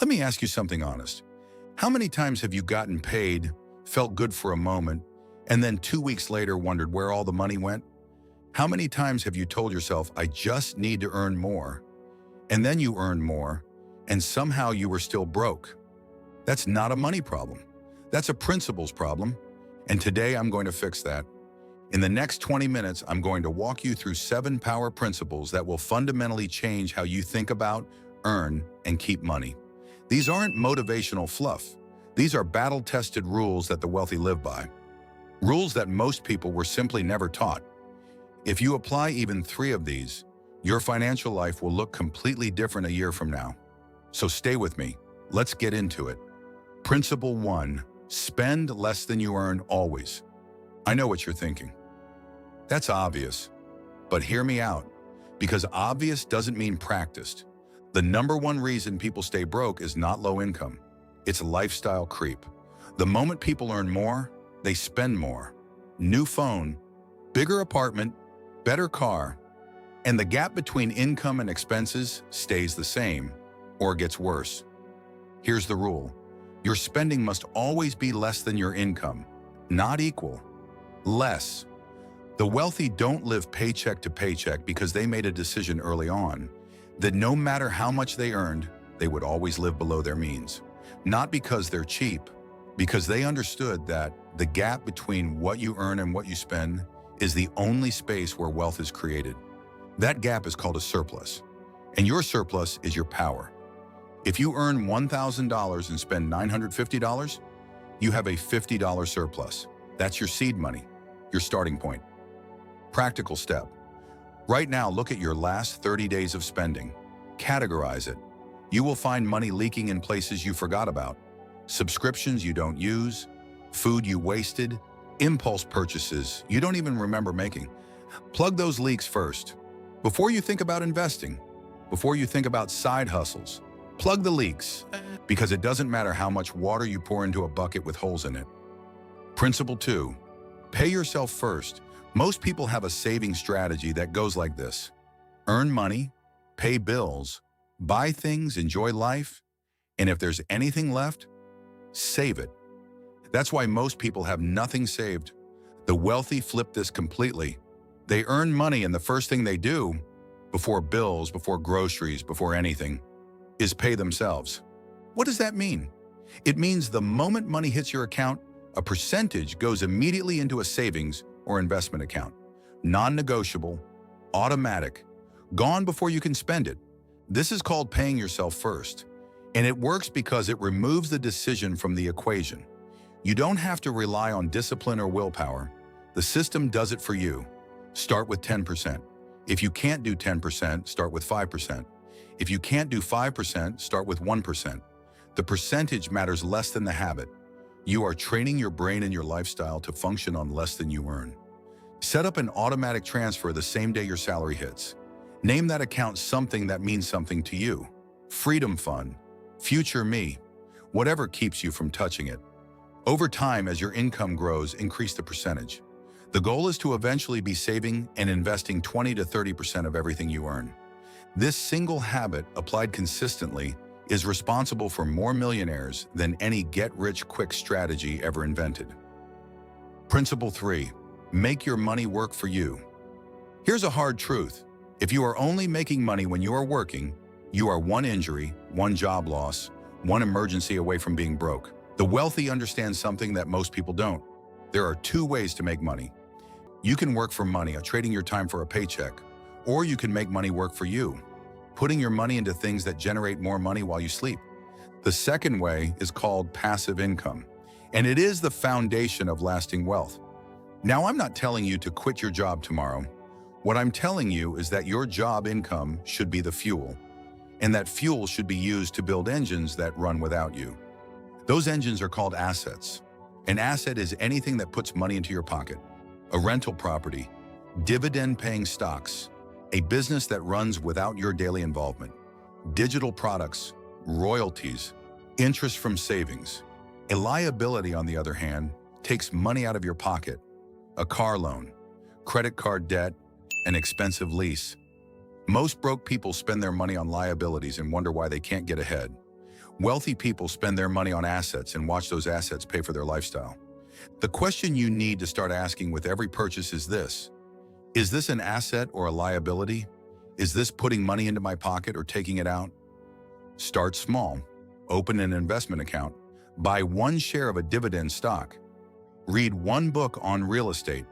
Let me ask you something honest. How many times have you gotten paid, felt good for a moment, and then 2 weeks later wondered where all the money went? How many times have you told yourself, I just need to earn more, and then you earned more, and somehow you were still broke? That's not a money problem. That's a principles problem. And today I'm going to fix that. In the next 20 minutes, I'm going to walk you through 7 power principles that will fundamentally change how you think about, earn, and keep money. These aren't motivational fluff. These are battle-tested rules that the wealthy live by. Rules that most people were simply never taught. If you apply even 3 of these, your financial life will look completely different a year from now. So stay with me. Let's get into it. Principle 1, spend less than you earn always. I know what you're thinking. That's obvious, but hear me out, because obvious doesn't mean practiced. The #1 reason people stay broke is not low income. It's lifestyle creep. The moment people earn more, they spend more. New phone, bigger apartment, better car, and the gap between income and expenses stays the same or gets worse. Here's the rule. Your spending must always be less than your income, not equal. Less. The wealthy don't live paycheck to paycheck because they made a decision early on that no matter how much they earned, they would always live below their means. Not because they're cheap, because they understood that the gap between what you earn and what you spend is the only space where wealth is created. That gap is called a surplus, and your surplus is your power. If you earn $1,000 and spend $950, you have a $50 surplus. That's your seed money, your starting point. Practical step. Right now, look at your last 30 days of spending. Categorize it. You will find money leaking in places you forgot about. Subscriptions you don't use, food you wasted, impulse purchases you don't even remember making. Plug those leaks first. Before you think about investing, before you think about side hustles, plug the leaks, because it doesn't matter how much water you pour into a bucket with holes in it. Principle 2, pay yourself first. Most people have a saving strategy that goes like this: earn money, pay bills, buy things, enjoy life, and if there's anything left, save it. That's why most people have nothing saved. The wealthy flip this completely. They earn money, and the first thing they do, before bills, before groceries, before anything, is pay themselves. What does that mean? It means the moment money hits your account, a percentage goes immediately into a savings or investment account. Non-negotiable, automatic, gone before you can spend it. This is called paying yourself first. And it works because it removes the decision from the equation. You don't have to rely on discipline or willpower. The system does it for you. Start with 10%. If you can't do 10%, start with 5%. If you can't do 5%, start with 1%. The percentage matters less than the habit. You are training your brain and your lifestyle to function on less than you earn. Set up an automatic transfer the same day your salary hits. Name that account something that means something to you. Freedom Fund, Future Me, whatever keeps you from touching it. Over time, as your income grows, increase the percentage. The goal is to eventually be saving and investing 20 to 30% of everything you earn. This single habit, applied consistently, is responsible for more millionaires than any get-rich-quick strategy ever invented. Principle 3, make your money work for you. Here's a hard truth. If you are only making money when you are working, you are one injury, one job loss, one emergency away from being broke. The wealthy understand something that most people don't. There are 2 ways to make money. You can work for money, trading your time for a paycheck, or you can make money work for you, putting your money into things that generate more money while you sleep. The second way is called passive income, and it is the foundation of lasting wealth. Now, I'm not telling you to quit your job tomorrow. What I'm telling you is that your job income should be the fuel, and that fuel should be used to build engines that run without you. Those engines are called assets. An asset is anything that puts money into your pocket. A rental property, dividend-paying stocks, a business that runs without your daily involvement, digital products, royalties, interest from savings. A liability, on the other hand, takes money out of your pocket. A car loan, credit card debt, an expensive lease. Most broke people spend their money on liabilities and wonder why they can't get ahead. Wealthy people spend their money on assets and watch those assets pay for their lifestyle. The question you need to start asking with every purchase is this: is this an asset or a liability? Is this putting money into my pocket or taking it out? Start small. Open an investment account. Buy one share of a dividend stock. Read one book on real estate.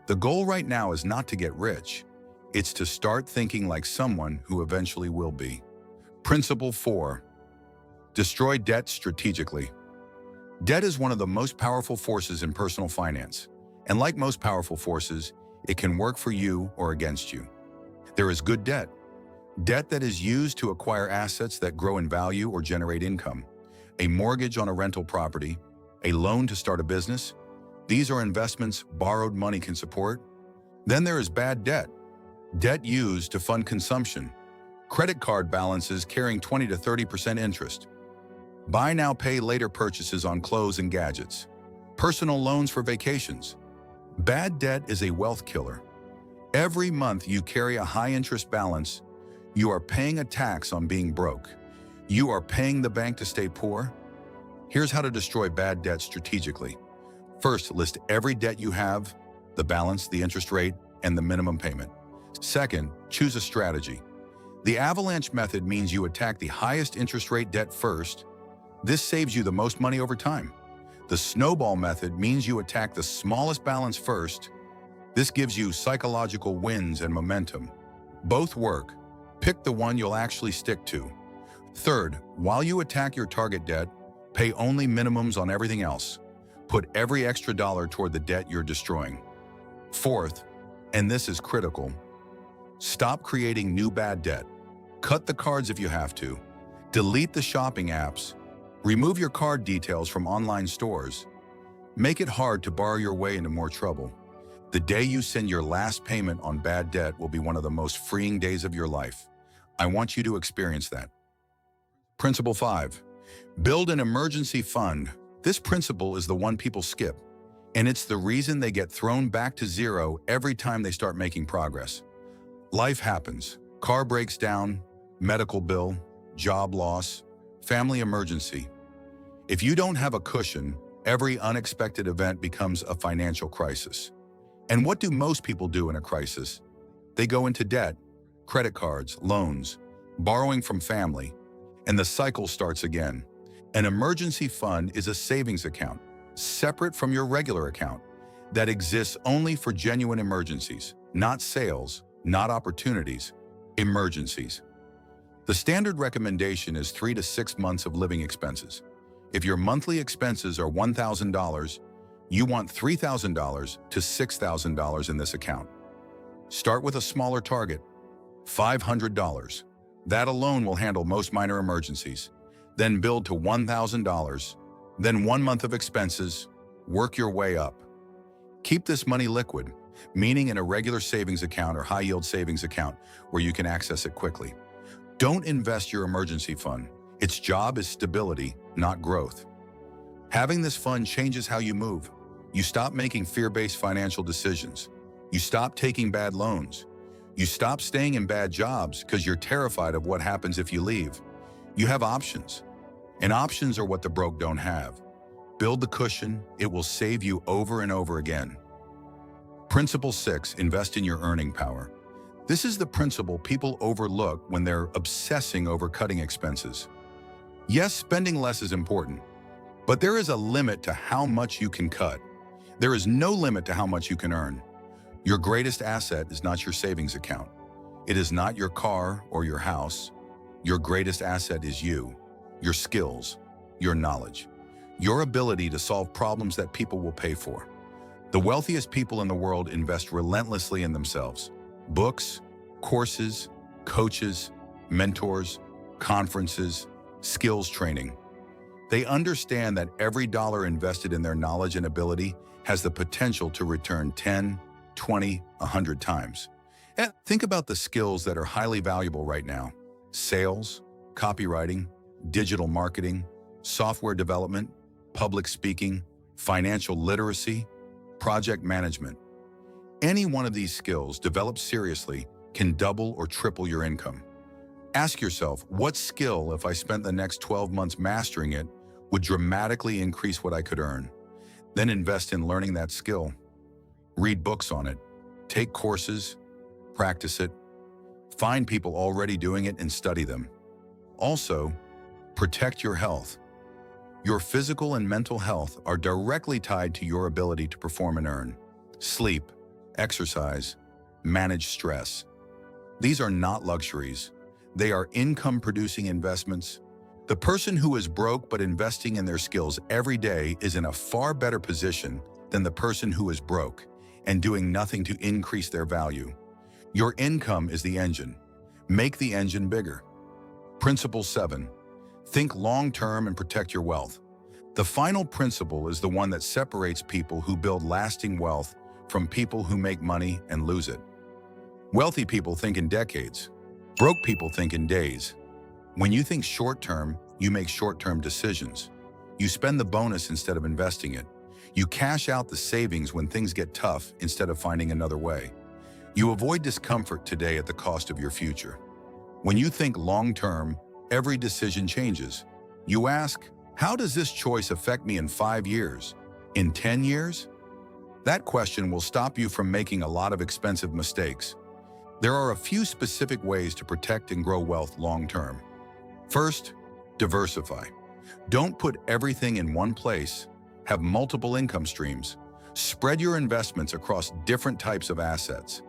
The goal right now is not to get rich. It's to start thinking like someone who eventually will be. Principle 4. Destroy debt strategically. Debt is one of the most powerful forces in personal finance. And like most powerful forces, it can work for you or against you. There is good debt. Debt that is used to acquire assets that grow in value or generate income. A mortgage on a rental property, a loan to start a business. These are investments borrowed money can support. Then there is bad debt. Debt used to fund consumption. Credit card balances carrying 20 to 30% interest. Buy now, pay later purchases on clothes and gadgets. Personal loans for vacations. Bad debt is a wealth killer. Every month you carry a high interest balance. You are paying a tax on being broke. You are paying the bank to stay poor. Here's how to destroy bad debt strategically. First, list every debt you have, the balance, the interest rate, and the minimum payment. Second, choose a strategy. The avalanche method means you attack the highest interest rate debt first. This saves you the most money over time. The snowball method means you attack the smallest balance first. This gives you psychological wins and momentum. Both work. Pick the one you'll actually stick to. Third, while you attack your target debt, pay only minimums on everything else. Put every extra dollar toward the debt you're destroying. Fourth, and this is critical, stop creating new bad debt. Cut the cards if you have to. Delete the shopping apps. Remove your card details from online stores. Make it hard to borrow your way into more trouble. The day you send your last payment on bad debt will be one of the most freeing days of your life. I want you to experience that. Principle 5. Build an emergency fund. This principle is the one people skip, and it's the reason they get thrown back to zero every time they start making progress. Life happens. Car breaks down, medical bill, job loss, family emergency. If you don't have a cushion, every unexpected event becomes a financial crisis. And what do most people do in a crisis? They go into debt, credit cards, loans, borrowing from family, and the cycle starts again. An emergency fund is a savings account, separate from your regular account, that exists only for genuine emergencies, not sales, not opportunities, emergencies. The standard recommendation is 3 to 6 months of living expenses. If your monthly expenses are $1,000, you want $3,000 to $6,000 in this account. Start with a smaller target, $500. That alone will handle most minor emergencies. Then build to $1,000, then 1 month of expenses, work your way up. Keep this money liquid, meaning in a regular savings account or high-yield savings account where you can access it quickly. Don't invest your emergency fund. Its job is stability, not growth. Having this fund changes how you move. You stop making fear-based financial decisions. You stop taking bad loans. You stop staying in bad jobs because you're terrified of what happens if you leave. You have options, and options are what the broke don't have. Build the cushion. It will save you over and over again. Principle 6, invest in your earning power. This is the principle people overlook when they're obsessing over cutting expenses. Yes, spending less is important, but there is a limit to how much you can cut. There is no limit to how much you can earn. Your greatest asset is not your savings account. It is not your car or your house. Your greatest asset is you, your skills, your knowledge, your ability to solve problems that people will pay for. The wealthiest people in the world invest relentlessly in themselves. Books, courses, coaches, mentors, conferences, skills training. They understand that every dollar invested in their knowledge and ability has the potential to return 10, 20, 100 times. And think about the skills that are highly valuable right now: sales, copywriting, digital marketing, software development, public speaking, financial literacy, project management. Any one of these skills developed seriously can double or triple your income. Ask yourself, what skill, if I spent the next 12 months mastering it, would dramatically increase what I could earn? Then invest in learning that skill. Read books on it. Take courses. Practice it. Find people already doing it and study them. Also, protect your health. Your physical and mental health are directly tied to your ability to perform and earn. Sleep, exercise, manage stress. These are not luxuries. They are income-producing investments. The person who is broke but investing in their skills every day is in a far better position than the person who is broke and doing nothing to increase their value. Your income is the engine. Make the engine bigger. Principle 7. Think long-term and protect your wealth. The final principle is the one that separates people who build lasting wealth from people who make money and lose it. Wealthy people think in decades. Broke people think in days. When you think short-term, you make short-term decisions. You spend the bonus instead of investing it. You cash out the savings when things get tough instead of finding another way. You avoid discomfort today at the cost of your future. When you think long-term, every decision changes. You ask, how does this choice affect me in 5 years? In 10 years? That question will stop you from making a lot of expensive mistakes. There are a few specific ways to protect and grow wealth long-term. First, diversify. Don't put everything in one place. Have multiple income streams. Spread your investments across different types of assets.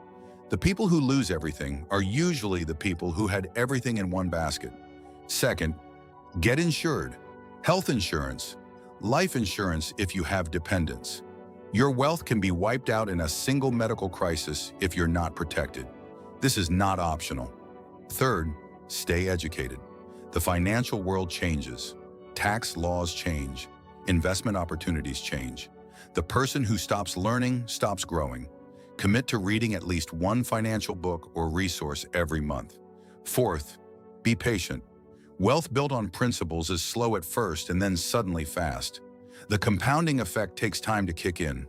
The people who lose everything are usually the people who had everything in one basket. Second, get insured. Health insurance, life insurance if you have dependents. Your wealth can be wiped out in a single medical crisis if you're not protected. This is not optional. Third, stay educated. The financial world changes. Tax laws change. Investment opportunities change. The person who stops learning stops growing. Commit to reading at least one financial book or resource every month. Fourth, be patient. Wealth built on principles is slow at first and then suddenly fast. The compounding effect takes time to kick in.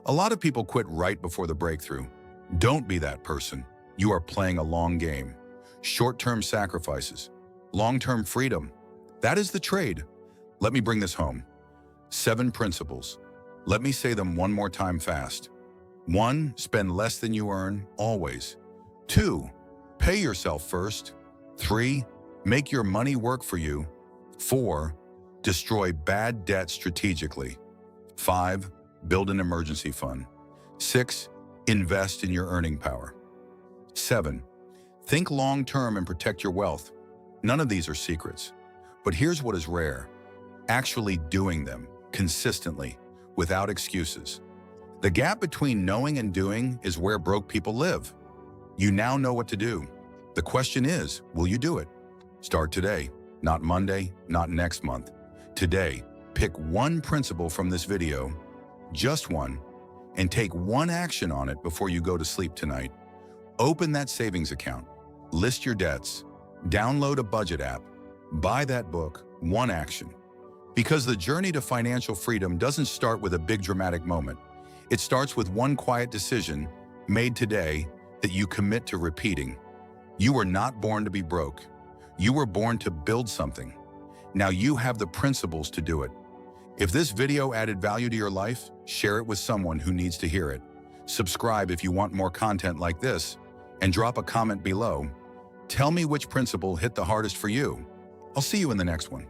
A lot of people quit right before the breakthrough. Don't be that person. You are playing a long game. Short-term sacrifices, long-term freedom. That is the trade. Let me bring this home. 7 principles. Let me say them one more time fast. 1. Spend less than you earn, always. 2. Pay yourself first. 3. Make your money work for you. 4. Destroy bad debt strategically. 5. Build an emergency fund. 6. Invest in your earning power. 7. Think long-term and protect your wealth. None of these are secrets. But here's what is rare. Actually doing them, consistently, without excuses. The gap between knowing and doing is where broke people live. You now know what to do. The question is, will you do it? Start today, not Monday, not next month. Today, pick one principle from this video, just one, and take one action on it before you go to sleep tonight. Open that savings account, list your debts, download a budget app, buy that book, one action. Because the journey to financial freedom doesn't start with a big dramatic moment. It starts with one quiet decision made today that you commit to repeating. You were not born to be broke. You were born to build something. Now you have the principles to do it. If this video added value to your life, share it with someone who needs to hear it. Subscribe if you want more content like this, and drop a comment below. Tell me which principle hit the hardest for you. I'll see you in the next one.